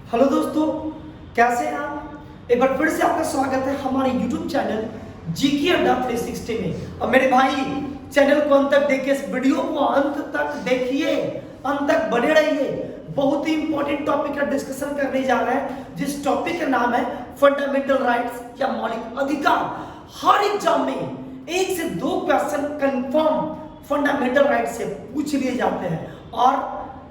Hello दोस्तों, कैसे हैं आप। एक बार फिर से आपका स्वागत है हमारे YouTube चैनल जीके अड्डा 360 में। और मेरे भाई, चैनल को अंत तक देखिए, इस वीडियो को अंत तक देखिए, अंत तक बने रहिए। बहुत ही इंपॉर्टेंट टॉपिक का डिस्कशन करने जा रहे हैं, जिस टॉपिक का नाम है फंडामेंटल राइट्स या मौलिक अधिकार। हर एग्जाम में 1 से 2 क्वेश्चन कंफर्म फंडामेंटल राइट्स से पूछ लिए जाते हैं और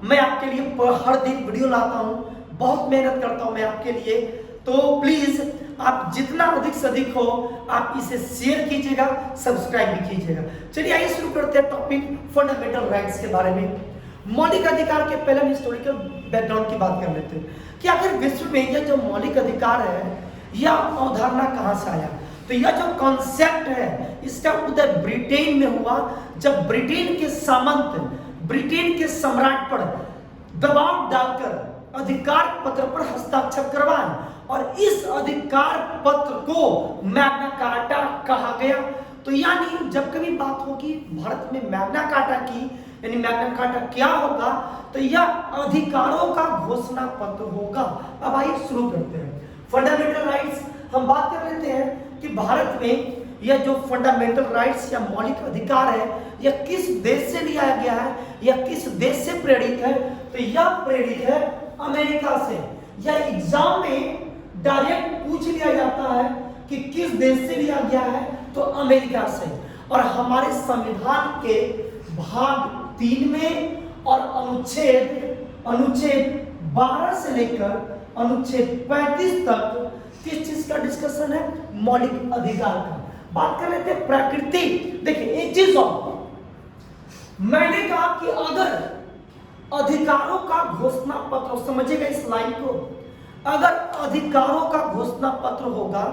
मैं आपके लिए हर दिन वीडियो लाता हूँ, बहुत मेहनत करता हूं मैं आपके लिए। तो प्लीज आप जितना अधिक से अधिक हो आप इसे शेयर कीजिएगा, सब्सक्राइब भी कीजिएगा। चलिए आइए शुरू करते हैं टॉपिक फंडामेंटल राइट्स के बारे में। मौलिक अधिकार के पहले हम हिस्टोरिकल बैकग्राउंड की बात कर लेते हैं कि आखिर विश्व में यह जो मौलिक अधिकार है, यह अवधारणा कहां से आया। तो यह जो कॉन्सेप्ट है, इसका उदय ब्रिटेन में हुआ, जब ब्रिटेन के सामंत ब्रिटेन के सम्राट पर दबाव डालकर अधिकार पत्र पर हस्ताक्षर करवाए और इस अधिकार पत्र को मैग्ना कार्टा कहा गया। तो यानी जब कभी बात होगी भारत में मैग्ना कार्टा की, यानी मैग्ना कार्टा क्या होगा, तो यह अधिकारों का घोषणा पत्र होगा। अब आइए शुरू करते हैं फंडामेंटल राइट्स। हम बात कर लेते हैं कि भारत में यह जो फंडामेंटल राइट्स या मौलिक अधिकार है, यह किस देश से लिया गया है, यह किस देश से प्रेरित है। तो यह प्रेरित है अमेरिका से। यह एग्जाम में डायरेक्ट पूछ लिया जाता है कि किस देश से लिया गया है, तो अमेरिका से। और हमारे संविधान के भाग 3 में और अनुच्छेद 12 से लेकर अनुच्छेद 35 तक किस चीज का डिस्कशन है, मौलिक अधिकार का। बात कर लेते हैं प्रकृति। देखिए एक चीज और मैंने कहा कि अगर अधिकारों का घोषणा पत्र, समझिएगा इस लाइन को, अगर अधिकारों का घोषणा पत्र होगा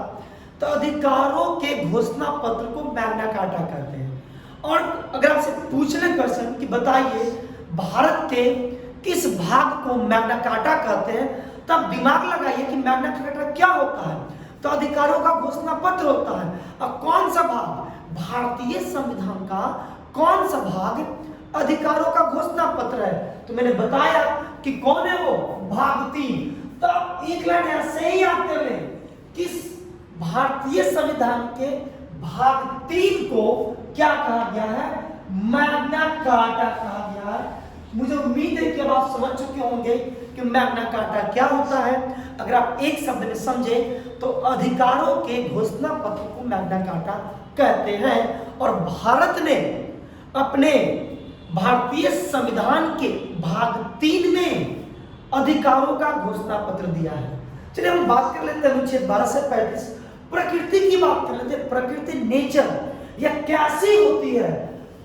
तो अधिकारों के घोषणा पत्र को मैग्ना कार्टा कहते हैं। और अगर आपसे पूछ ले क्वेश्चन कि बताइए भारत के किस भाग को मैग्ना कार्टा कहते हैं, तब दिमाग लगाइए कि मैग्ना कार्टा क्या होता है। तो अधिकारों का घोषणा पत्र होता है। और कौन सा भाग, भारतीय संविधान का कौन सा भाग अधिकारों का घोषणा पत्र है। तो मैंने बताया कि कौन है वो, भाग 3। तब एक लाइन ऐसे ही याद कर लें, किस भारतीय संविधान के भाग 3 को क्या कहा गया है, मैग्ना कार्टा कहा गया है। मुझे उम्मीद है कि अब आप समझ चुके होंगे कि मैग्ना कार्टा क्या होता है। अगर आप एक शब्द में समझे तो अधिकारों के घोषणा पत्र को मैग्ना कार्टा कहते हैं। और भारत ने अपने भारतीय संविधान के भाग 3 में अधिकारों का घोषणा पत्र दिया है। चलिए हम बात कर लेते हैं अनुच्छेद 12 से 35, प्रकृति की बात कर लेते हैं। प्रकृति, नेचर, यह कैसी होती है,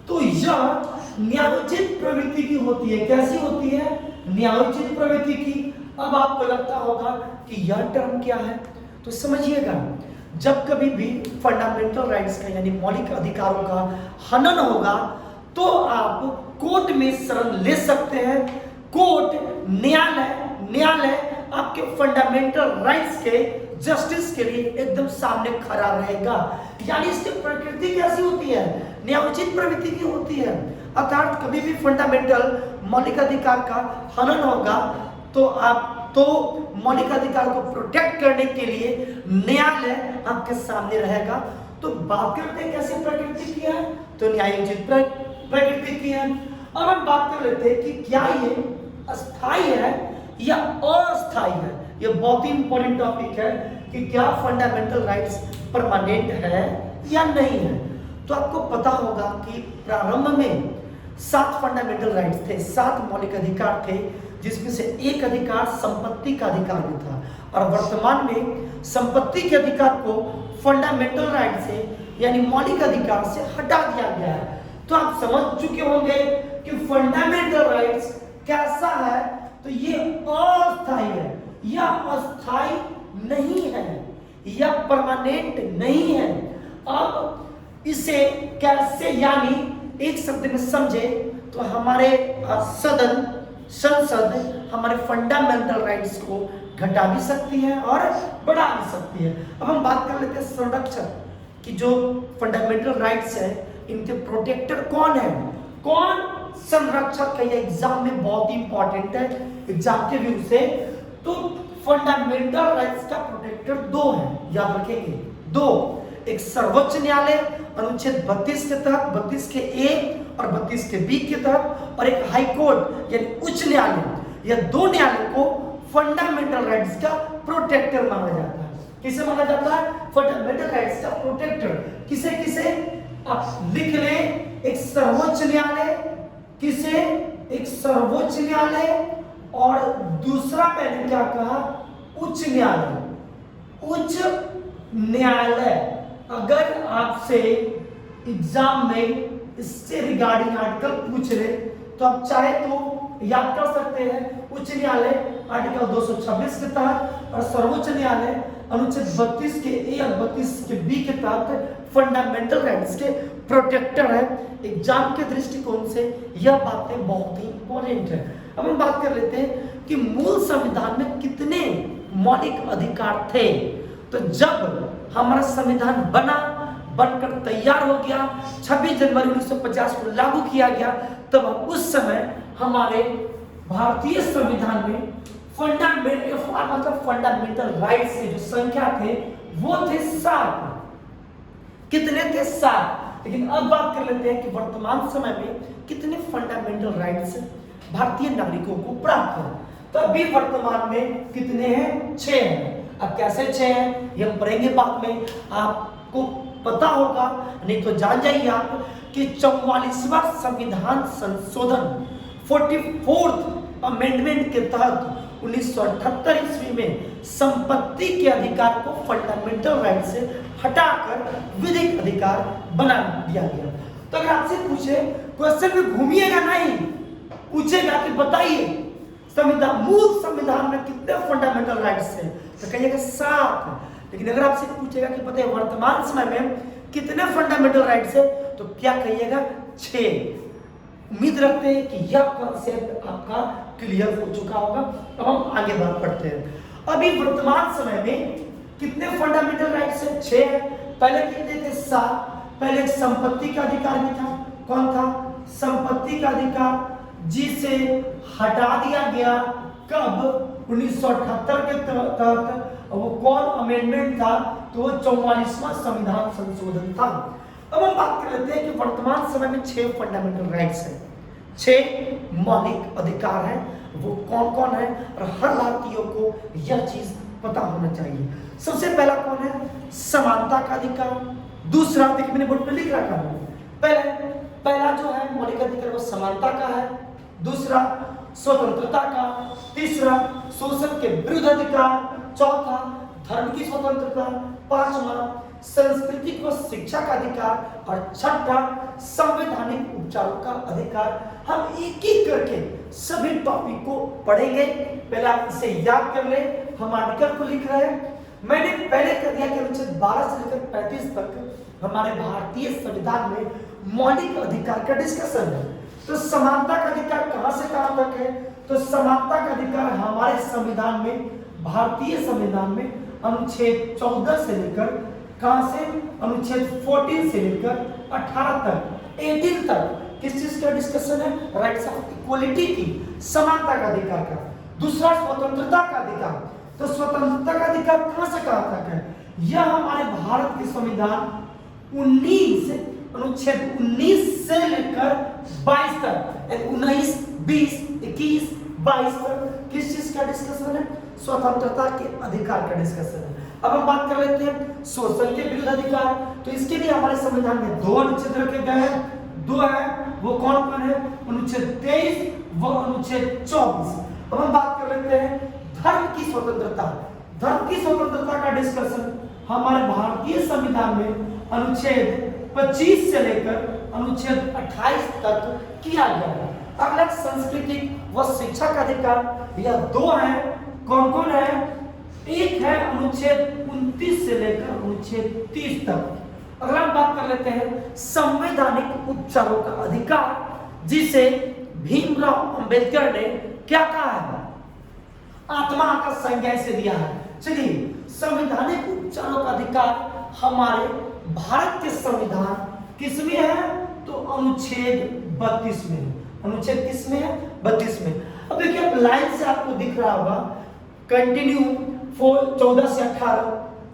तो यह न्यायोचित प्रवृत्ति की होती है। कैसी होती है, न्यायोचित प्रवृत्ति की। अब आपको लगता होगा कि यह टर्म क्या है, तो समझिएगा, जब कभी भी फंडामेंटल राइट्स का यानी मौलिक अधिकारों का हनन होगा तो आप कोर्ट में शरण ले सकते हैं। कोर्ट, न्यायालय आपके फंडामेंटल राइट्स के जस्टिस के लिए एकदम सामने खड़ा रहेगा। यानी इसकी प्रकृति कैसी होती है, न्यायोचित प्रवृत्ति की होती है। अर्थात कभी भी फंडामेंटल मौलिक अधिकार का हनन होगा तो मौलिक अधिकार को प्रोटेक्ट करने के लिए न्यायालय आपके सामने रहेगा। तो बात करते हैं कैसी प्रकृति की है, तो न्यायोचित प्रकृति की है। अब हम बात कर लेते हैं कि क्या ये अस्थायी है या अस्थायी है। ये बहुत ही इंपॉर्टेंट टॉपिक है कि क्या फंडामेंटल राइट्स परमानेंट है या नहीं है। तो आपको पता होगा कि प्रारंभ में 7 फंडामेंटल राइट्स थे, 7 मौलिक अधिकार थे, जिसमें से एक अधिकार संपत्ति का अधिकार भी था। और वर्तमान में संपत्ति के अधिकार को फंडामेंटल राइट से यानी मौलिक अधिकार से हटा दिया गया है। तो आप समझ चुके होंगे कि फंडामेंटल राइट्स कैसा है, तो ये अस्थायी है, यह अस्थायी नहीं है, यह परमानेंट नहीं है। अब इसे कैसे, यानी एक शब्द में समझे तो हमारे संसद हमारे फंडामेंटल राइट्स को घटा भी सकती है और बढ़ा भी सकती है। अब हम बात कर लेते हैं संरक्षण की। जो फंडामेंटल राइट्स है, इनके प्रोटेक्टर कौन है, कौन संरक्षक है। यह एग्जाम में बहुत ही इंपॉर्टेंट है, एग्जाम के व्यू से। तो फंडामेंटल राइट्स का प्रोटेक्टर दो है, याद रखेंगे दो। एक सर्वोच्च न्यायालय अनुच्छेद 32 के तहत, 32 के ए और 32 के बी के तहत, और एक हाई कोर्ट यानी उच्च न्यायालय। यह दो न्यायालय को फंडामेंटल राइट्स का प्रोटेक्टर माना जाता है। किसे माना जाता है? फंडामेंटल राइट्स का प्रोटेक्टर। किसे किसे आप लिख लें, एक सर्वोच्च न्यायालय, किसे? एक सर्वोच्च न्यायालय, और दूसरा मैंने क्या कहा? उच्च न्यायालय। उच्च न्यायालय अगर आपसे एग्जाम में इससे रिगार्डिंग आर्टिकल पूछ ले तो आप चाहे तो याद कर सकते हैं। उच्च न्यायालय आर्टिकल 226 के तहत और सर्वोच्च न्यायालय अनुच्छेद 32 के ए और 32 के बी के तहत फंडामेंटल राइट्स के प्रोटेक्टर है। एग्जाम के दृष्टिकोण से यह बातें बहुत ही इंपॉर्टेंट है। अब हम बात कर लेते हैं कि मूल संविधान में कितने मौलिक अधिकार थे। तो जब हमारा संविधान बनकर तैयार हो गया, 26 जनवरी 1950 को लागू किया गया, तब उस समय हमारे भारतीय संविधान में फंडामेंटल राइट्स की जो संख्या थे वो थे 7। कितने थे? 7। लेकिन अब बात कर लेते हैं कि वर्तमान समय में कितने फंडामेंटल राइट्स भारतीय नागरिकों को प्राप्त है। तो अभी वर्तमान में कितने हैं? 6 हैं। अब कैसे 6 हैं ये हम पढ़ेंगे बाद में, आपको पता होगा, नहीं तो जान जाइए आप कि 44वां संविधान संशोधन 44th अमेंडमेंट के तहत 1978 ईस्वी में संपत्ति के अधिकार को फंडामेंटल राइट से हटाकर विधिक अधिकार बना दिया गया। तो अगर आपसे पूछे, क्वेश्चन में घूमिएगा नहीं, पूछेगा कि बताइए मूल संविधान में कितने फंडामेंटल राइट्स हैं, तो कहिएगा 7। लेकिन अगर आपसे पूछेगा कि बताइए वर्तमान समय में कितने फंडामेंटल राइट्स है, तो क्या कहिएगा? 6। उम्मीद रखते हैं कि यह कॉन्सेप्ट आपका क्लियर हो चुका होगा। अब हम आगे बात करते हैं। अभी वर्तमान समय में कितने फंडामेंटल राइट्स है? 6। पहले कितने थे? 7। पहले संपत्ति का अधिकार भी था। कौन था? संपत्ति का अधिकार, जिसे हटा दिया गया कब? 1978 के तहत। वो कौन अमेंडमेंट था? तो वो 44वां संविधान संशोधन था। अब हम बात कर लेते हैं कि वर्तमान समय में 6 फंडामेंटल राइट्स हैं, 6 मौलिक अधिकार हैं। वो कौन कौन है और हर भारतीय को यह चीज पता होना चाहिए। सबसे पहला कौन है? समानता का अधिकार। दूसरा, देखिए मैंने बोर्ड पे लिख रखा है, पहला जो है मौलिक अधिकार वो समानता का है। दूसरा स्वतंत्रता का। तीसरा शोषण के विरुद्ध अधिकार। चौथा धर्म की स्वतंत्रता। पांचवा सांस्कृतिक व शिक्षा का अधिकार। और छठा संवैधानिक उपचारों का अधिकार। हम एक एक करके सभी टॉपिक को पढ़ेंगे। पहले आप इसे याद कर ले। हम आर्टिकल को लिख रहे हैं। मैंने पहले कह दिया कि अनुच्छेद 12 से लेकर 35 तक हमारे भारतीय संविधान में मौलिक अधिकार का डिस्कशन है। तो समानता का अधिकार कहां से कहां तक है? तो समानता का अधिकार हमारे संविधान में, भारतीय संविधान में अनुच्छेद 14 से लेकर कहां से? अनुच्छेद 14 से लेकर 18 तक, 18 तक किस चीज का डिस्कशन है? राइट्स ऑफ इक्वलिटी की, समानता का अधिकार का। दूसरा स्वतंत्रता का अधिकार। तो स्वतंत्रता का अधिकार कहां से कहां तक है? यह हमारे भारत के संविधान 19 अनुच्छेद 19 से लेकर 22 तक, 19, 20, 21, 22 तक किस चीज का डिस्कशन है? स्वतंत्रता के अधिकार का डिस्कशन है। अब हम बात कर लेते हैं शोषण के विरुद्ध अधिकार। तो इसके लिए हमारे संविधान में 2 अनुच्छेद रखे गए हैं। 2 है, वो कौन कौन है? अनुच्छेद 23 व अनुच्छेद 24। अब हम बात कर लेते हैं धर्म की स्वतंत्रता। धर्म की स्वतंत्रता का डिस्कशन हमारे भारतीय संविधान में अनुच्छेद 25 से लेकर अनुच्छेद 28 तक किया गया है। अगला सांस्कृतिक व शिक्षा का अधिकार, यह 2 है। कौन कौन है? एक है अनुच्छेद 29 से लेकर अनुच्छेद 30 तक। अगला हम बात कर लेते हैं संवैधानिक उपचारों का अधिकार, जिसे भीमराव अंबेडकर ने क्या कहा है? आत्मा का संज्ञा से दिया है। चलिए, संवैधानिक उपचारों का अधिकार हमारे भारत के संविधान किसमें है? तो अनुच्छेद 32 में। अनुच्छेद किसमें है? 32 में। अब देखिए, लाइन से आपको दिख रहा होगा कंटिन्यू 14 से 18,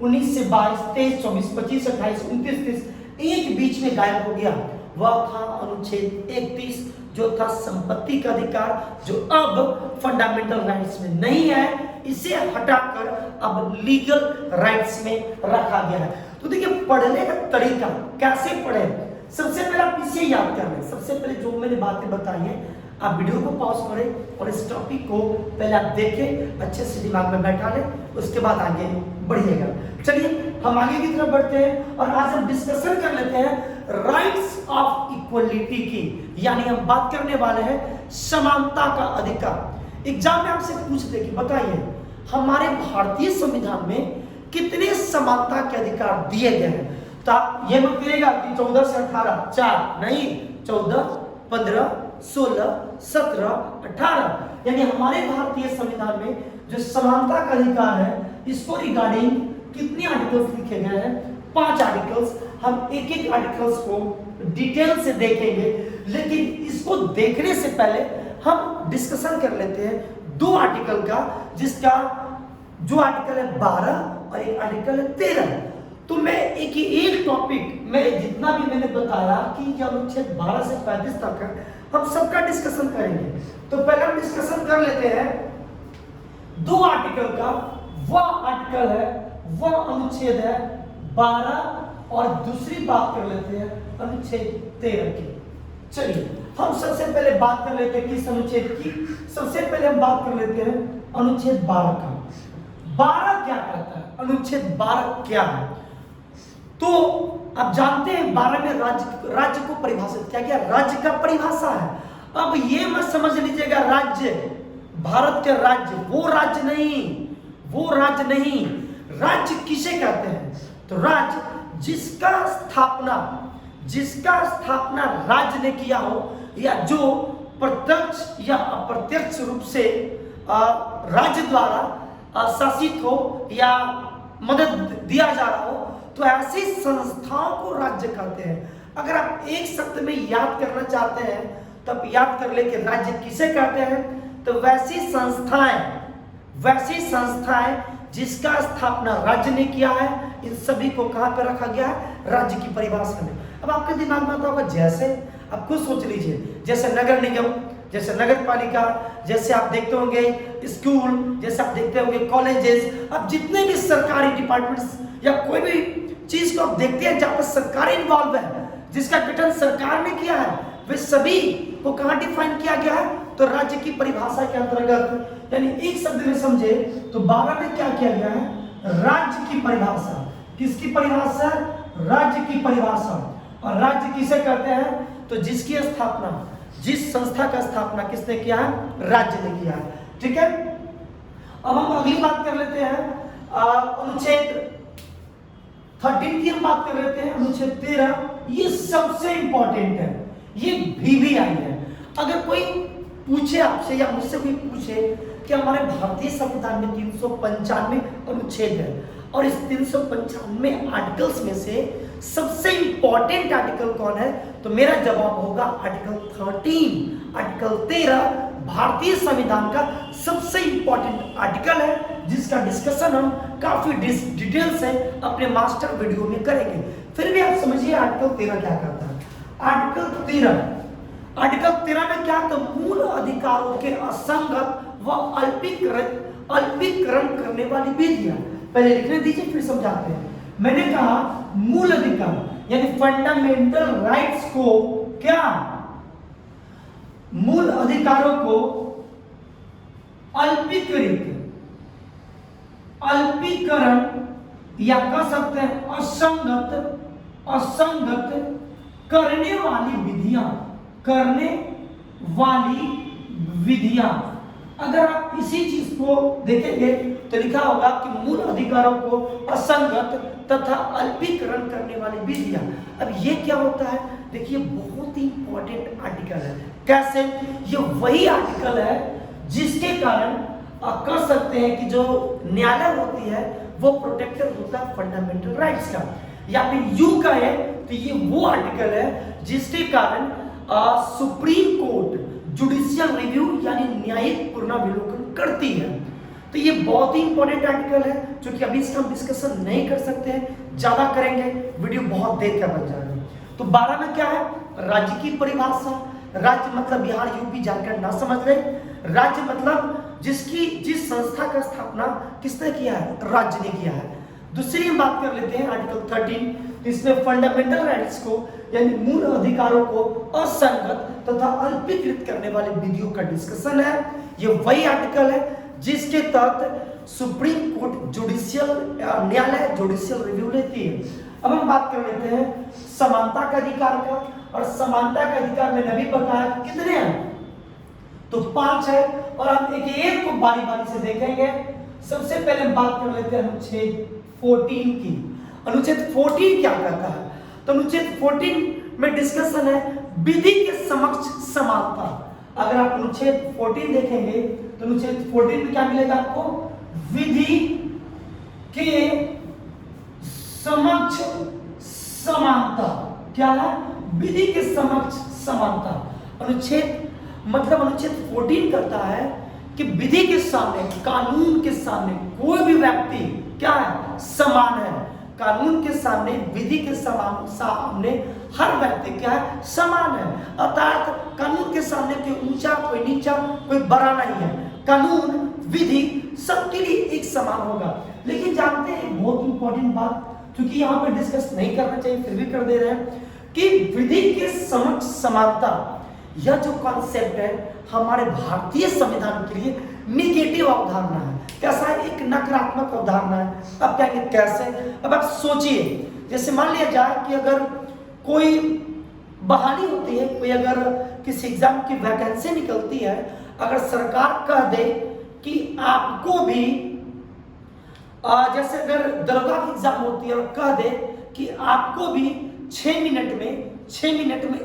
19 से 22, 23, 24, 25, 28, 29, 30, एक बीच में गायब हो गया। वह था अनुच्छेद 31, जो था संपत्ति का अधिकार, जो अब फंडामेंटल राइट्स में नहीं है, इसे हटाकर अब लीगल राइट्स में रखा गया है। तो देखिए पढ़ने का तरीका कैसे पढ़े, सबसे पहले आप इसे याद कर लें। सबसे पहले जो मैंने बातें बताई हैं, आप वीडियो को पॉज करें और इस टॉपिक को पहले आप देखें, अच्छे से दिमाग में बैठा लें, उसके बाद आगे बढ़िएगा। चलिए हम आगे की तरफ बढ़ते हैं और आज हम डिस्कशन कर लेते हैं राइट्स ऑफ इक्वलिटी की, यानी हम बात करने वाले हैं समानता का अधिकार। एग्जाम में आपसे पूछते कि बताइए हमारे भारतीय संविधान में कितने समानता के अधिकार दिए गए हैं। तो आप ये मत करिएगा कि 14 से 18, 4 नहीं, 14, 15, 16, 17, 18, यानी हमारे भारतीय संविधान में जो समानता का अधिकार है, इसको रिगार्डिंग कितने आर्टिकल्स लिखे गए हैं? 5 आर्टिकल्स। हम एक एक आर्टिकल्स को डिटेल से देखेंगे, लेकिन इसको देखने से पहले हम डिस्कशन कर लेते हैं 2 आर्टिकल का, जिसका जो आर्टिकल है 12 और एक आर्टिकल है 13। तो मैं एक टॉपिक में जितना भी मैंने बताया कि जब अनुच्छेद 12 से 35 तक है, हम सबका डिस्कशन करेंगे। तो पहले हम डिस्कशन कर लेते हैं 2 आर्टिकल का। वह आर्टिकल है, वह अनुच्छेद है 12, और दूसरी बात कर लेते हैं अनुच्छेद 13 की। चलिए हम सबसे पहले बात कर लेते हैं किस अनुच्छेद की? सबसे पहले हम बात कर लेते हैं अनुच्छेद 12 का। 12 क्या कहता है? अनुच्छेद 12 क्या है? तो आप जानते हैं 12 में राज्य को परिभाषित किया गया, राज्य का परिभाषा है। अब ये मत समझ लीजिएगा राज्य भारत के राज्य, वो राज्य नहीं, वो राज्य नहीं। राज्य किसे कहते हैं? तो राज्य जिसका स्थापना राज्य ने किया हो, या जो प्रत्यक्ष या अप्रत्यक्ष रूप से राज्य द्वारा शासित हो या मदद दिया जा रहा हो, तो ऐसी संस्थाओं को राज्य कहते हैं। अगर आप एक शब्द में याद करना चाहते हैं तब याद कर ले कि राज्य किसे कहते हैं। तो वैसी संस्थाएं जिसका स्थापना राज्य ने किया है, इन सभी को कहां पर रखा गया है? राज्य की परिभाषा में। अब आपके दिमाग में आता होगा, जैसे आप खुद सोच लीजिए, जैसे नगर निगम, जैसे नगर पालिका, जैसे आप देखते होंगे स्कूल, जैसे आप देखते होंगे कॉलेजेस, अब जितने भी सरकारी डिपार्टमेंट्स या कोई भी चीज को आप देखते हैं जहां पर सरकार इन्वॉल्व है, जिसका गठन सरकार ने किया है, वे सभी को कहां डिफाइन किया गया है? तो राज्य की परिभाषा के अंतर्गत। यानी एक शब्द में समझे तो 12 में क्या किया गया है? राज्य की परिभाषा। किसकी परिभाषा? राज्य की परिभाषा। और राज्य किसे कहते हैं? तो जिसकी स्थापना, जिस संस्था का स्थापना किसने किया है? राज्य ने किया है। ठीक है, अब हम अगली बात कर लेते हैं अनुच्छेद 13 की हम बात कर लेते हैं। अनुच्छेद 13 ये सबसे इंपॉर्टेंट है, ये भी आई है। अगर कोई पूछे आपसे या मुझसे कोई पूछे कि हमारे भारतीय संविधान में 395 अनुच्छेद है और इस 395 आर्टिकल्स में से सबसे इंपॉर्टेंट आर्टिकल कौन है, तो मेरा जवाब होगा आर्टिकल 13। आर्टिकल 13 भारतीय संविधान का सबसे इंपॉर्टेंट आर्टिकल है, जिसका डिस्कशन हम काफी डिटेल से अपने मास्टर वीडियो में करेंगे। फिर भी आप समझिए आर्टिकल 13 क्या करता है। आर्टिकल 13 में क्या? तो मूल अधिकारों के असंगत व अल्पीकरण करने वाली विधियां। पहले लिखने दीजिए फिर समझाते हैं। मैंने कहा मूल अधिकार यानी फंडामेंटल राइट्स को क्या? मूल अधिकारों को अल्पीकरण या कह सकते हैं असंगत करने वाली विधियां। अगर आप इसी चीज को देखेंगे तो लिखा होगा कि मूल अधिकारों को असंगत तथा अल्पीकरण करने वाली विधियां। अब ये क्या होता है? देखिए बहुत ही इंपॉर्टेंट आर्टिकल है। कैसे? ये वही आर्टिकल है जिसके कारण आप कह सकते हैं कि जो न्यायालय होती है वो प्रोटेक्टर होता है फंडामेंटल राइट्स का, या फिर यूं कहे तो ये वो आर्टिकल है जिसके कारण सुप्रीम कोर्ट जुडिशियल रिव्यू यानी न्यायिक पुनरावलोकन करती है। तो ये बहुत ही इंपॉर्टेंट आर्टिकल है, जो कि अभी इसका हम डिस्कशन नहीं कर सकते हैं, ज्यादा करेंगे वीडियो बहुत देर का बन जाएगा। तो 12 में क्या है, राज्य की परिभाषा। राज्य मतलब बिहार, यूपी, झारखंड ना समझ रहे। राज्य मतलब जिस संस्था का स्थापना किसने किया है, राज्य ने किया है। दूसरी हम बात कर लेते हैं आर्टिकल 13, इसमें फंडामेंटल राइट्स को यानी मूल अधिकारों को असंगत तथा अल्पीकृत करने वाले विधियों का डिस्कशन है। ये वही आर्टिकल है जिसके तहत सुप्रीम कोर्ट जुडिशियल न्यायालय जुडिशियल रिव्यू लेती है। अब हम बात कर लेते हैं समानता का अधिकार का, और समानता का अधिकार मैंने अभी बताया कितने हैं, तो 5 है, और हम एक एक को बारी बारी से देखेंगे। सबसे पहले हम बात कर लेते हैं अनुच्छेद 14 की। अनुच्छेद 14 क्या कहता है, तो अनुच्छेद 14 में डिस्कशन है विधि के समक्ष समानता। अगर आप अनुच्छेद 14 देखेंगे तो अनुच्छेद 14 में क्या मिलेगा आपको, विधि के समक्ष समानता। क्या है, विधि के समक्ष समानता। अनुच्छेद मतलब अनुच्छेद 14 कहता है कि विधि के सामने, कानून के सामने कोई भी व्यक्ति क्या है, समान है। कानून के सामने, विधि के सामने हर व्यक्ति क्या है, समान है। अर्थात कानून के सामने कोई ऊंचा, कोई नीचा, कोई बड़ा नहीं है। कानून, विधि सबके लिए एक समान होगा। लेकिन जानते हैं बहुत इंपॉर्टेंट बात, क्योंकि यहाँ पे डिस्कस नहीं करना चाहिए फिर भी कर दे रहे हैं, कि विधि के समक्ष समानता यह जो कॉन्सेप्ट है हमारे भारतीय संविधान के लिए निगेटिव अवधारणा है। कैसा है, एक नकारात्मक अवधारणा है। अब क्या कैसे, अब आप सोचिए, जैसे मान लिया जाए कि अगर कोई बहाली होती है, कोई अगर किसी एग्जाम की वैकेंसी निकलती है, अगर सरकार कह दे कि आपको भी जैसे अगर दरोगा की एग्जाम होती है और कह दे कि आपको भी 6 मिनट में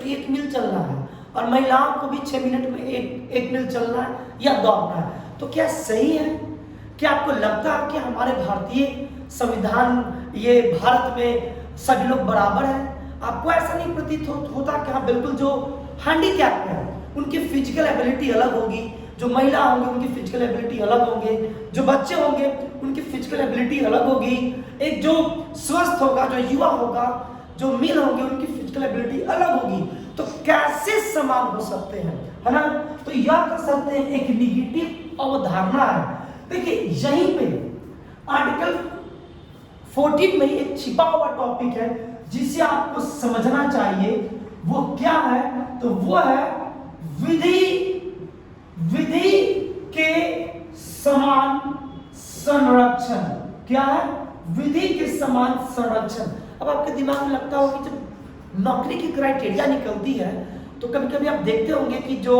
1 मील चलना है, और महिलाओं को भी 6 मिनट में एक मील चलना है या दौड़ना है, तो क्या सही है? क्या आपको लगता है कि हमारे भारतीय संविधान, ये भारत में सभी लोग बराबर हैं? आपको ऐसा नहीं प्रतीत होता कि हाँ बिल्कुल जो हैंडीकैप है उनकी फिजिकल एबिलिटी अलग होगी, जो महिला होंगे उनकी फिजिकल एबिलिटी अलग होंगे, जो बच्चे होंगे उनकी फिजिकल एबिलिटी अलग होगी, एक जो स्वस्थ होगा, जो युवा होगा, जो मेल होंगे उनकी फिजिकल एबिलिटी अलग होगी। तो कैसे समान हो सकते हैं, है ना? तो यह कर सकते हैं एक निगेटिव अवधारणा है। देखिए यहीं पे आर्टिकल 14 में एक छिपा हुआ टॉपिक है जिसे आपको समझना चाहिए। वो क्या है, तो वो है विधि के समान संरक्षण। क्या है, विधि के समान संरक्षण। अब आपके दिमाग में लगता होगा कि जब नौकरी की क्राइटेरिया निकलती है तो कभी कभी आप देखते होंगे कि जो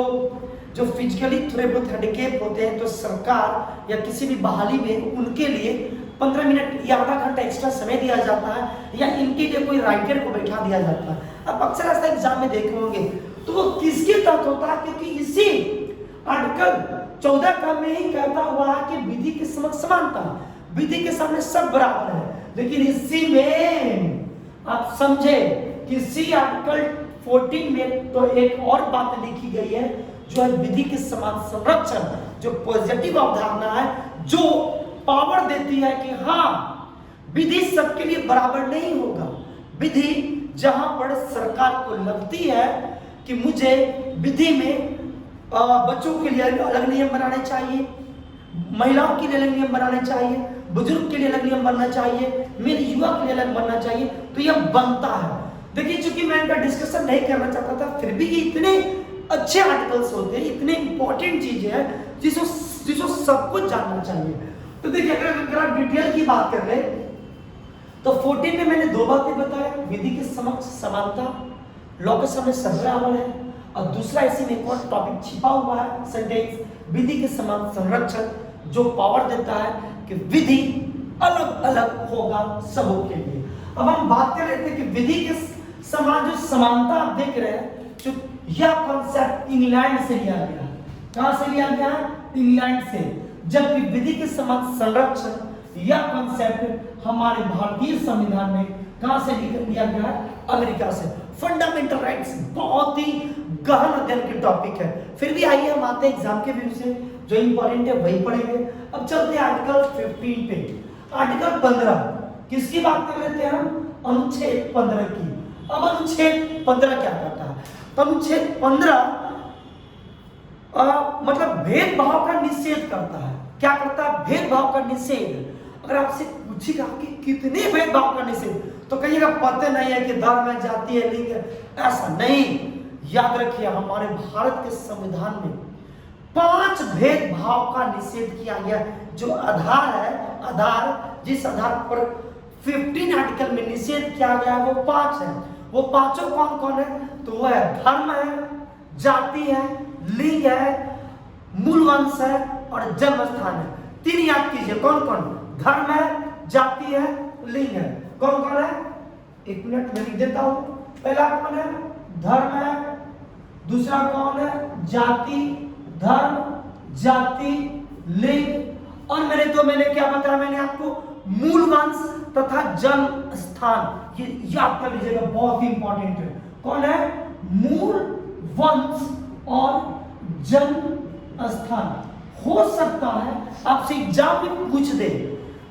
फिजिकली थोड़े बहुत हैंडीकैप होते हैं, तो सरकार या किसी भी बहाली में उनके लिए 15 मिनट या आधा घंटा एक्स्ट्रा समय दिया जाता है, या इनके लिए कोई राइटर को बैठा दिया जाता है। अब अक्सर ऐसा एग्जाम में देखे होंगे, तो वो किसके तहत होता है, क्योंकि इसी आर्टिकल 14 का में ही कहता हुआ है कि विधि के समक्ष समानता, विधि के सामने सब बराबर है। लेकिन इसी में आप समझे कि इसी आर्टिकल 14 में तो एक और बात लिखी गई है, जो है विधि के समान संरक्षण, जो पॉजिटिव अवधारणा है, जो पावर देती है कि हाँ विधि सबके लिए बराबर नहीं होगा। विधि जहां पर सरकार को लगती है कि मुझे विधि में बच्चों के लिए अलग नियम बनाने चाहिए, महिलाओं के लिए अलग नियम बनाने चाहिए, बुजुर्ग के लिए अलग नियम बनना चाहिए, मेरे युवा के लिए अलग बनना चाहिए, तो यह बनता है। देखिए चूंकि मैं इनका डिस्कशन नहीं करना चाहता था, फिर भी ये इतने अच्छे आर्टिकल्स होते हैं, इतने इंपॉर्टेंट चीजें हैं जिसको सब कुछ जानना चाहिए। तो देखिए अगर आप डिटेल की बात कर रहे तो 14 में मैंने 2 बातें बताया, विधि के समक्ष समानता, लॉ के सामने सब बराबर है, और दूसरा इसी में एक और टॉपिक छिपा हुआ है सेंटेंस, विधि के समान संरक्षण, जो पावर देता है कि विधि अलग अलग होगा सबों के लिए। अब हम बात कर रहे थे कि विधि के समान जो समानता आप देख रहे हैं, जो यह कॉन्सेप्ट इंग्लैंड से लिया गया। कहां से लिया गया? इंग्लैंड से। जबकि विधि के समान संरक्षण यह कॉन्सेप्ट हमारे भारतीय संविधान में कहां से लिया गया है? अमेरिका से। फंडामेंटल राइट्स बहुत ही गहन अध्ययन की टॉपिक है। फिर भी आइए हम आते हैं एग्जाम के व्यू से, जो इंपॉर्टेंट है वही पढ़ेंगे। अब चलते हैं आर्टिकल 15 पे। आर्टिकल 15 किसकी बात कर लेते हैं हम? अनुच्छेद 15 की। अब अनुच्छेद 15 क्या कहता है? तो अनुच्छेद 15 मतलब भेदभाव का निषेध करता है। क्या करता है? भेदभाव का निषेध। अगर आपसे पूछेगा कि कितने भेदभाव का निषेध, तो कहिएगा पता नहीं है कि धर्म है, जाति है, लिंग है, ऐसा नहीं। याद रखिए हमारे भारत के संविधान में 5 भेदभाव का निषेध किया गया। जो आधार है, आधार जिस आधार पर 15 आर्टिकल में निषेध किया गया है वो 5 है। वो पांचों कौन कौन है? तो वो है धर्म है, जाति है, लिंग है, मूल वंश है और जन्म स्थान है। 3 याद कीजिए कौन कौन? धर्म है, जाति है, लिंग है। कौन कौन है? 1 मिनट में लिख देता हूं। पहला कौन है? धर्म है। दूसरा कौन है? जाति, धर्म, जाति, लिंग। और मैंने क्या बताया? मैंने आपको मूल वंश तथा जन्म स्थान, ये याद कर लीजिएगा, बहुत ही इंपॉर्टेंट है। कौन है? मूल वंश और जन्म स्थान। हो सकता है आपसे एग्जाम में पूछ दे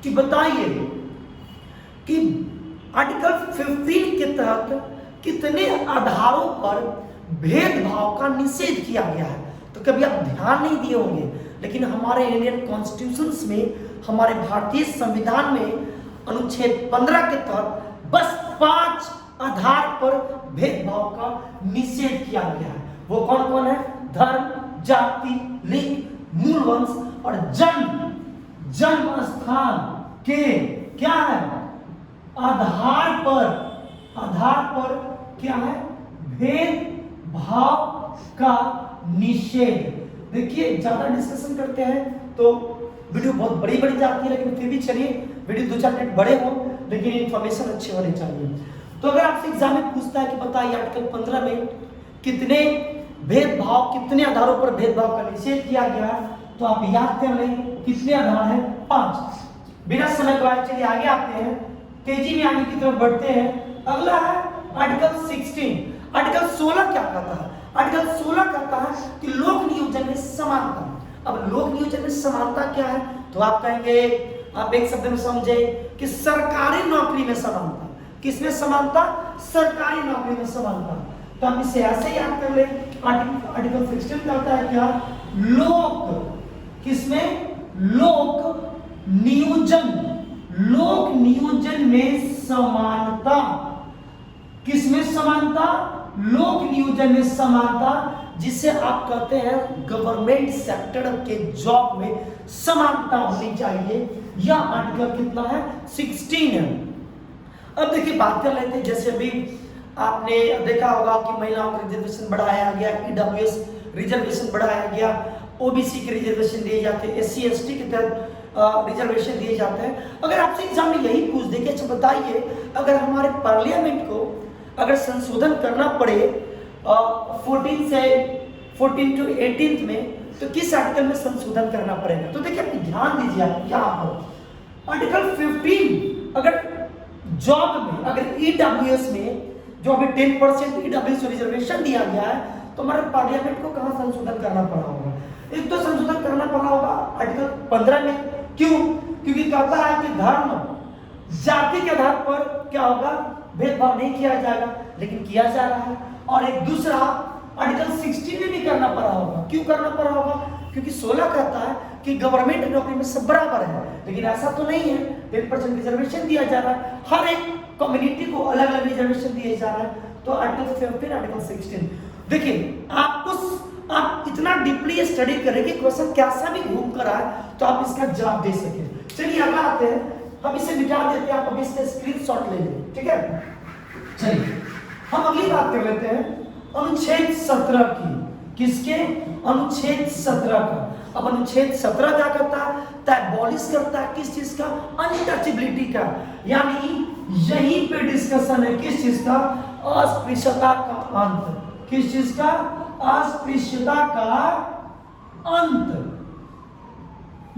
कि बताइए कि आर्टिकल 15 के तहत कितने आधारों पर भेदभाव का निषेध किया गया है। तो कभी आप ध्यान नहीं दिए होंगे, लेकिन हमारे इंडियन कॉन्स्टिट्यूशंस में, हमारे भारतीय संविधान में अनुच्छेद 15 के तहत बस 5 आधार पर भेदभाव का निषेध किया गया है। वो कौन कौन है? धर्म, जाति, लिंग, मूल वंश और जन्म स्थान के क्या है? आधार पर क्या है? भेदभाव का निषेध। देखिए ज्यादा डिस्कशन करते हैं तो वीडियो बहुत बड़ी जाती है, लेकिन फिर भी चलिए वीडियो 2-4 मिनट बड़े हो, लेकिन इन्फॉर्मेशन अच्छी होनी चाहिए। तो अगर आपसे एग्जाम में पूछता है कि बताइए आर्टिकल 15 में कितने आधारों पर भेदभाव का निषेध किया गया, तो आप याद कर लें कितने आधार है? 5। बिना समय गवाए चलिए आगे आते हैं, तेजी में आगे की तरफ बढ़ते हैं। अगला है आर्टिकल 16। आर्टिकल 16 क्या कहता है? आर्टिकल 16 कहता है कि लोक नियोजन में समानता। अब लोक नियोजन में समानता क्या है? तो आप कहेंगे, आप एक शब्द में समझे कि सरकारी नौकरी में समानता। किसमें समानता? सरकारी नौकरी में समानता। तो हम इसे ऐसे याद कर ले, आर्टिकल 16 कहता है क्या? लोक, किसमें? लोक नियोजन में समानता। किसमें समानता? लोक नियोजन में समानता, जिसे आप कहते हैं गवर्नमेंट सेक्टर के जॉब में समानता होनी चाहिए। यह आर्टिकल कितना है? 16 है। अब देखिए बात कर लेते हैं, जैसे अभी आपने देखा होगा कि महिलाओं का रिजर्वेशन बढ़ाया गया, ईडब्ल्यूएस रिजर्वेशन बढ़ाया गया, ओबीसी के रिजर्वेशन दिए जाते हैं, एससी एसटी के तहत रिजर्वेशन दिए जाते हैं। अगर आपसे एग्जाम में यही पूछ दे कि अच्छा बताइए, अगर हमारे पार्लियामेंट को अगर संशोधन करना पड़े 14 टू 18 में, तो किस आर्टिकल में संशोधन करना पड़ेगा? तो देखिए आप ध्यान दीजिए, यहाँ पर आर्टिकल 15 अगर जॉब में, अगर ईडब्ल्यूएस में जो अभी 10% ईडब्ल्यूएस रिजर्वेशन दिया गया है, तो हमारे पार्लियामेंट को कहाँ संशोधन करना पड़ा होगा? एक तो संशोधन करना पड़ा होगा आर्टिकल 15 में। क्यों? क्योंकि कहता है कि धर्म, जाति के आधार पर क्या होगा? भेदभाव नहीं किया जाएगा, लेकिन किया जा रहा है। और एक दूसरा आर्टिकल 16 में भी करना पड़ा होगा। क्यों करना पड़ा होगा? क्योंकि 16 कहता है कि गवर्नमेंट नौकरी में सब बराबर है, लेकिन ऐसा तो नहीं है। 10% रिजर्वेशन दिया जा रहा है, हर एक कम्युनिटी को अलग अलग रिजर्वेशन दिया जा रहा है। तो आर्टिकल 15, आर्टिकल 16 देखिए, आप इतना डीपली स्टडी करें कि क्वेश्चन कैसा भी घूम कर आए तो आप इसका जवाब दे सके। चलिए आगे आते हैं, हम इसे मिटा देते हैं, आप अभी इसका स्क्रीनशॉट ले लें, ठीक है? चलिए हम अगली बात कर लेते हैं अनुच्छेद 17 की। किसके? अनुच्छेद 17 का। अब अनुच्छेद 17 क्या करता है? एबॉलिश करता है किस चीज का? अनटचेबिलिटी का। यानी यहीं पे डिस्कशन है किस चीज का? अस्पृश्यता का अंत। किस चीज का? अस्पृश्यता का अंत।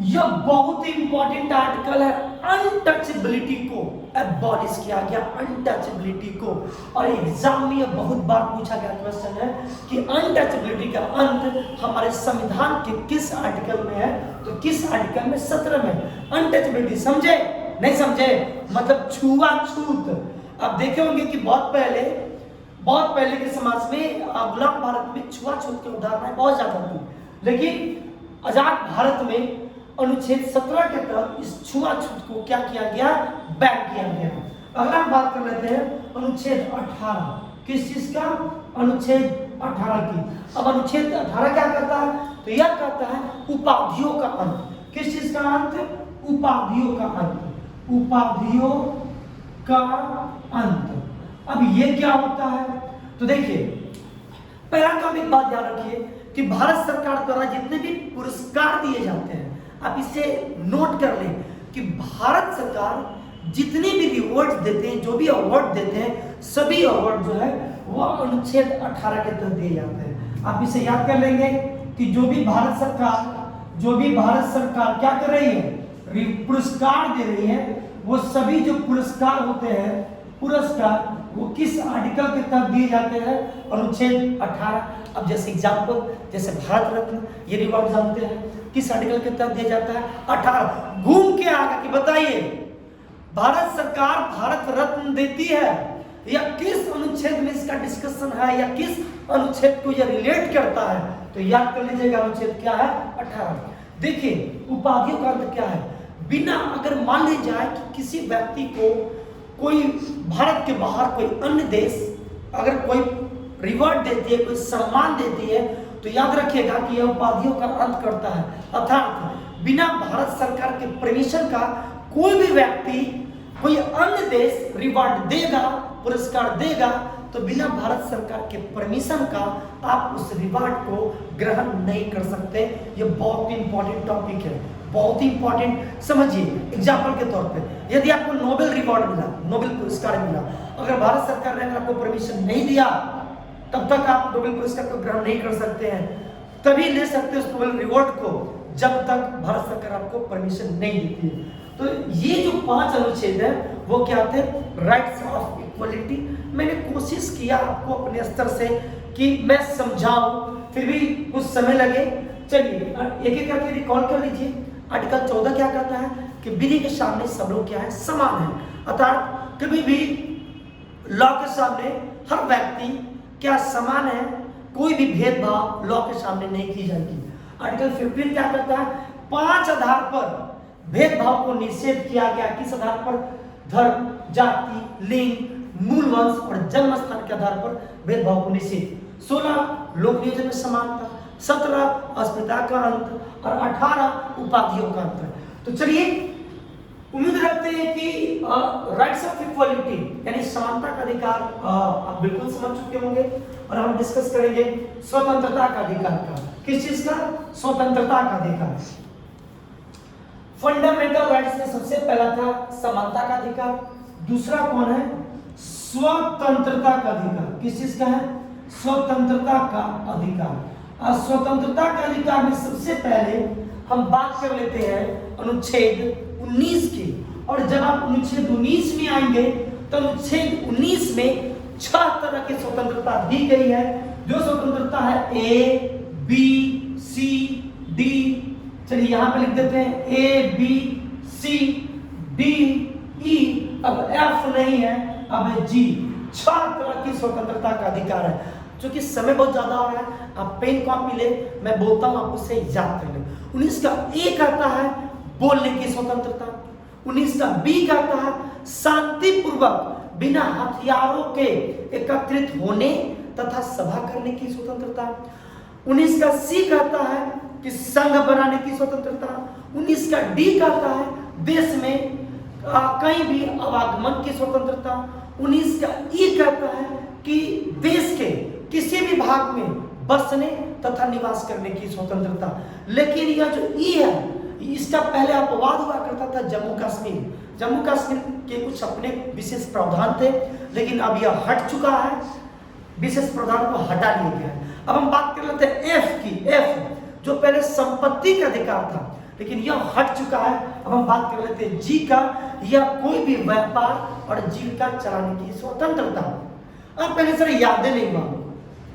यह बहुत ही इंपॉर्टेंट आर्टिकल है। अनटचेबिलिटी को एबॉलिश किया गया, अनटचेबिलिटी को। और एग्जाम में यह बहुत बार पूछा गया क्वेश्चन है कि अनटचेबिलिटी का अंत हमारे संविधान के किस आर्टिकल में है, तो किस आर्टिकल में? 17 में। अनटचेबिलिटी समझे? नहीं समझे? मतलब छुआछूत। अब देखे होंगे कि बहुत पहले के समाज में गुलाम भारत में छुआछूत के उदाहरण बहुत ज्यादा थी, लेकिन आजाद भारत में अनुच्छेद 17 के तहत इस छुआछूत को क्या किया गया? बैन किया गया। अगला हम बात कर लेते हैं अनुच्छेद 18। किस चीज का? अनुच्छेद 18 की। अब अनुच्छेद 18 क्या कहता है? तो यह कहता है उपाधियों का अंत। किस चीज का अंत? उपाधियों का अंत। उपाधियों का अंत। अब ये क्या होता है? तो देखिए, पहला तो हम एक बात ध्यान रखिए कि भारत सरकार द्वारा जितने भी पुरस्कार दिए जाते हैं, आप इसे नोट कर लें कि भारत सरकार जितने भी रिवॉर्ड देते हैं, जो भी अवार्ड देते हैं, सभी अवार्ड जो है वो अनुच्छेद 18 के तहत दिए जाते हैं। आप इसे याद कर लेंगे कि जो भी भारत सरकार क्या कर रही है? पुरस्कार दे रही है, वो सभी जो पुरस्कार होते हैं, पुरस्कार वो किस आर्टिकल के तहत दिए जाते हैं? अनुच्छेद 18। अब जैसे एग्जाम्पल, जैसे भारत रत्न, ये रिवॉर्ड जानते हैं किस आर्टिकल के तहत दिया जाता है? 18। घूम के आगे कि बताइए, भारत सरकार भारत रत्न देती है या किस अनुच्छेद में इसका डिस्कशन है, या किस अनुच्छेद को यह रिलेट करता है? तो याद कर लीजिएगा, अनुच्छेद क्या है? 18। देखिए, उपाधियों का अर्थ क्या है? बिना, अगर मान ली जाए कि किसी व्यक्ति को कोई भारत के बाहर कोई अन्य देश अगर कोई रिवॉर्ड देती है, कोई सम्मान देती है, तो याद रखिएगा कि यह उपाधियों का अंत करता है। अर्थात बिना भारत सरकार के परमिशन का कोई भी व्यक्ति कोई अन्य देश रिवॉर्ड देगा, पुरस्कार देगा, तो बिना भारत सरकार के परमिशन का आप उस रिवॉर्ड को ग्रहण नहीं कर सकते। यह बहुत ही इंपॉर्टेंट टॉपिक है, बहुत ही इंपॉर्टेंट। समझिए, एग्जाम्पल के तौर पे, यदि आपको नोबेल रिवॉर्ड मिला, नोबेल पुरस्कार मिला, अगर भारत सरकार ने आपको परमिशन नहीं दिया, तब तक आप नोबेल पुरस्कार को ग्रहण नहीं कर सकते हैं। तभी ले सकते हैं उस नोबेल रिवॉर्ड को जब तक भारत सरकार आपको परमिशन नहीं देती है। तो ये जो 5 अनुच्छेद है वो क्या थे? Rights of equality. मैंने कोशिश किया आपको अपने स्तर से कि मैं समझाऊं, फिर भी कुछ समय लगे। चलिए एक एक करके रिकॉल कर लीजिए। आर्टिकल 14 क्या कहता है कि विधि के सामने सब लोग क्या है? समान है। अर्थात कभी भी लॉ के सामने हर व्यक्ति क्या समान है, कोई भी भेदभाव लॉ के सामने नहीं की जाएगी। आर्टिकल 15 क्या कहता है? 5 आधार पर भेदभाव को निषेध किया गया। किस आधार पर? धर्म, जाति, लिंग, मूल वंश और जन्म स्थान के आधार पर भेदभाव को निषेध। 16 लोक नियोजन में समानता, 17 अस्मिता का अंत और 18 उपाधियों का अंत। तो चलिए, उम्मीद रखते हैं कि राइट्स ऑफ इक्वलिटी यानी समानता का अधिकार आप बिल्कुल समझ चुके होंगे। और हम डिस्कस करेंगे स्वतंत्रता का अधिकार का। किस चीज का? स्वतंत्रता का अधिकार। फंडामेंटल राइट्स में सबसे पहला था समानता का अधिकार। दूसरा कौन है? स्वतंत्रता का अधिकार। किस चीज का है? स्वतंत्रता का अधिकार। और स्वतंत्रता का अधिकार में सबसे पहले हम बात कर लेते हैं अनुच्छेद 19 की। और जब आप अनुच्छेद 19 में आएंगे तो अनुच्छेद 19 में 6 तरह की स्वतंत्रता दी गई है। जो स्वतंत्रता है ए, बी, सी, डी। चलिए यहां पे लिख देते हैं ए, बी, सी, डी, ई। अब एफ नहीं है, अब है जी। 6 तरह की स्वतंत्रता का अधिकार है। क्योंकि समय बहुत ज्यादा हो रहा है, आप पेन कॉपी ले, मैं बोलता हूं आप उसे याद कर लें। 19 का ए कहता है बोलने की स्वतंत्रता। 19 का बी कहता है शांतिपूर्वक बिना हथियारों के एकत्रित होने तथा सभा करने की स्वतंत्रता। 19 का सी कहता है कि संघ बनाने की स्वतंत्रता। 19 का डी कहता है देश में कहीं भी आवागमन की स्वतंत्रता। 19 का ई कहता है कि देश के किसी भी भाग में बसने तथा निवास करने की स्वतंत्रता। लेकिन यह जो ई है, इसका पहले अपवाद हुआ करता था जम्मू कश्मीर। जम्मू कश्मीर के कुछ अपने विशेष प्रावधान थे, लेकिन अब यह हट चुका है, विशेष प्रावधान को हटा लिया गया है। अब हम बात कर लेते हैं एफ की। एफ जो पहले संपत्ति का अधिकार था, लेकिन यह हट चुका है। अब हम बात कर लेते हैं जी का, या कोई भी व्यापार और जीविका चलाने की स्वतंत्रता। अब पहले सर यादें नहीं मांगो,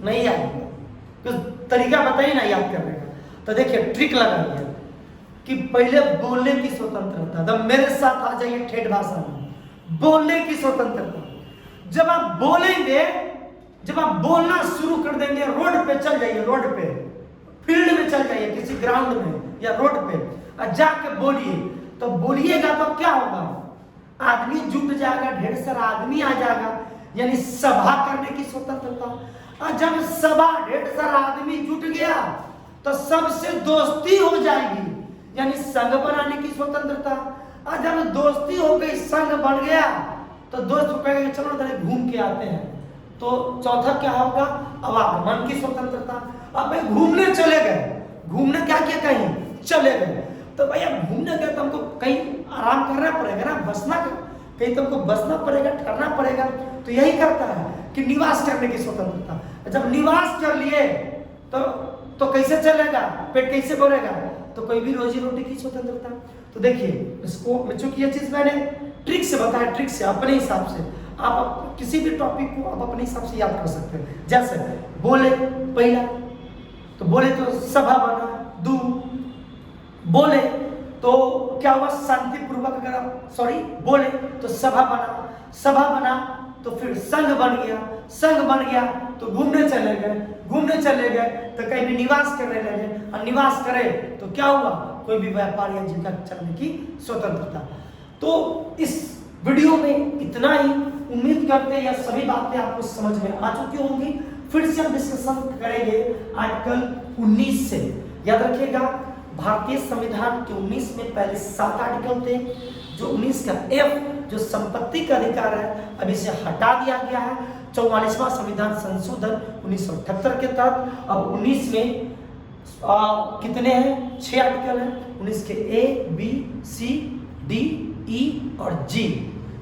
नहीं याद होगा, कुछ तरीका बताइए ना याद करने का। तो देखिए ट्रिक लगाइए कि पहले बोलने की स्वतंत्रता, तो मेरे साथ आ जाइए ठेठ भाषा में, बोलने की स्वतंत्रता। जब आप बोलेंगे, जब आप बोलना शुरू कर देंगे, रोड पे चल जाइए, रोड पे फील्ड में चल जाइए, किसी ग्राउंड में या रोड पे और जाके बोलिए। तो बोलिएगा तो क्या होगा, आदमी जुट जाएगा, ढेर सारा आदमी आ जाएगा, यानी सभा करने की स्वतंत्रता। और जब सभा ढेर सारा आदमी जुट गया तो सबसे दोस्ती हो जाएगी, यानी संघ बनाने की स्वतंत्रता। और जब दोस्ती हो गई, संघ बन गया, तो दोस्त कहेंगे चलो ना घूम के आते हैं। तो चौथा क्या होगा, आवागमन की स्वतंत्रता। अब भाई घूमने चले गए, घूमने क्या किया, कहीं चले गए, तो भैया घूमने गए तो हमको कहीं आराम करना पड़ेगा ना, बसना, कहीं तो हमको बसना पड़ेगा, ठहरना पड़ेगा। तो यही करता है कि निवास करने की स्वतंत्रता। जब निवास कर लिए तो कैसे चलेगा, पेट कैसे भरेगा, तो कोई भी रोजी रोटी की स्वतंत्रता। तो देखिए इसको, चूंकि ये चीज मैंने ट्रिक से बताया, ट्रिक से अपने हिसाब से आप किसी भी टॉपिक को आप अपने हिसाब से याद कर सकते हैं। जैसे बोले पहला, तो बोले तो सभा बना, दू बोले तो क्या हुआ, शांतिपूर्वक, अगर आप सॉरी बोले तो सभा बना, सभा बना तो फिर संघ बन गया, संघ बन गया तो घूमने चले गए, घूमने चले गए तो कहीं भी निवास करने लगे, और निवास करे तो क्या हुआ, कोई भी व्यापार या जीविका चलाने की स्वतंत्रता। तो इस वीडियो में इतना ही, उम्मीद करते हैं यह सभी बातें आपको समझ में आ चुकी होंगी। फिर से हम डिस्कशन करेंगे आर्टिकल 19 से। याद रखिएगा भारतीय संविधान के 19 में पहले 7 आर्टिकल थे, जो 19 का F जो संपत्ति का अधिकार है अब इसे हटा दिया गया है। 44वां संविधान संशोधन 1978 के तहत अब 19 में कितने हैं, 6 आर्टिकल हैं। 19 के A, B, C, D, E और G।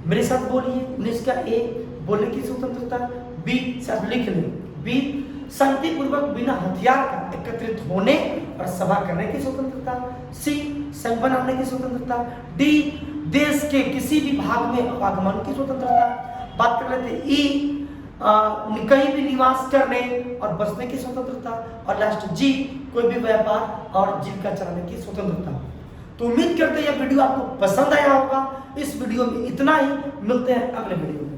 मेरे साथ बोलिए, 19 का A बोलने की स्वतंत्रता, B से आप लिख लें, B शांतिपूर्वक बिना हथियार का एकत्रित होने और सभा करने की स्वतंत्रता, C संघ बनाने की स्वतंत्रता, D देश के किसी भी भाग में आवागमन की स्वतंत्रता। बात कर लेते हैं E कहीं भी निवास करने और बसने की स्वतंत्रता, और लास्ट G कोई भी व्यापार और जीविका चलाने की स्वतंत्रता। तो उम्मीद करते हैं यह वीडियो आपको पसंद आया होगा। इस वीडियो में इतना ही, मिलते हैं अगले वीडियो में।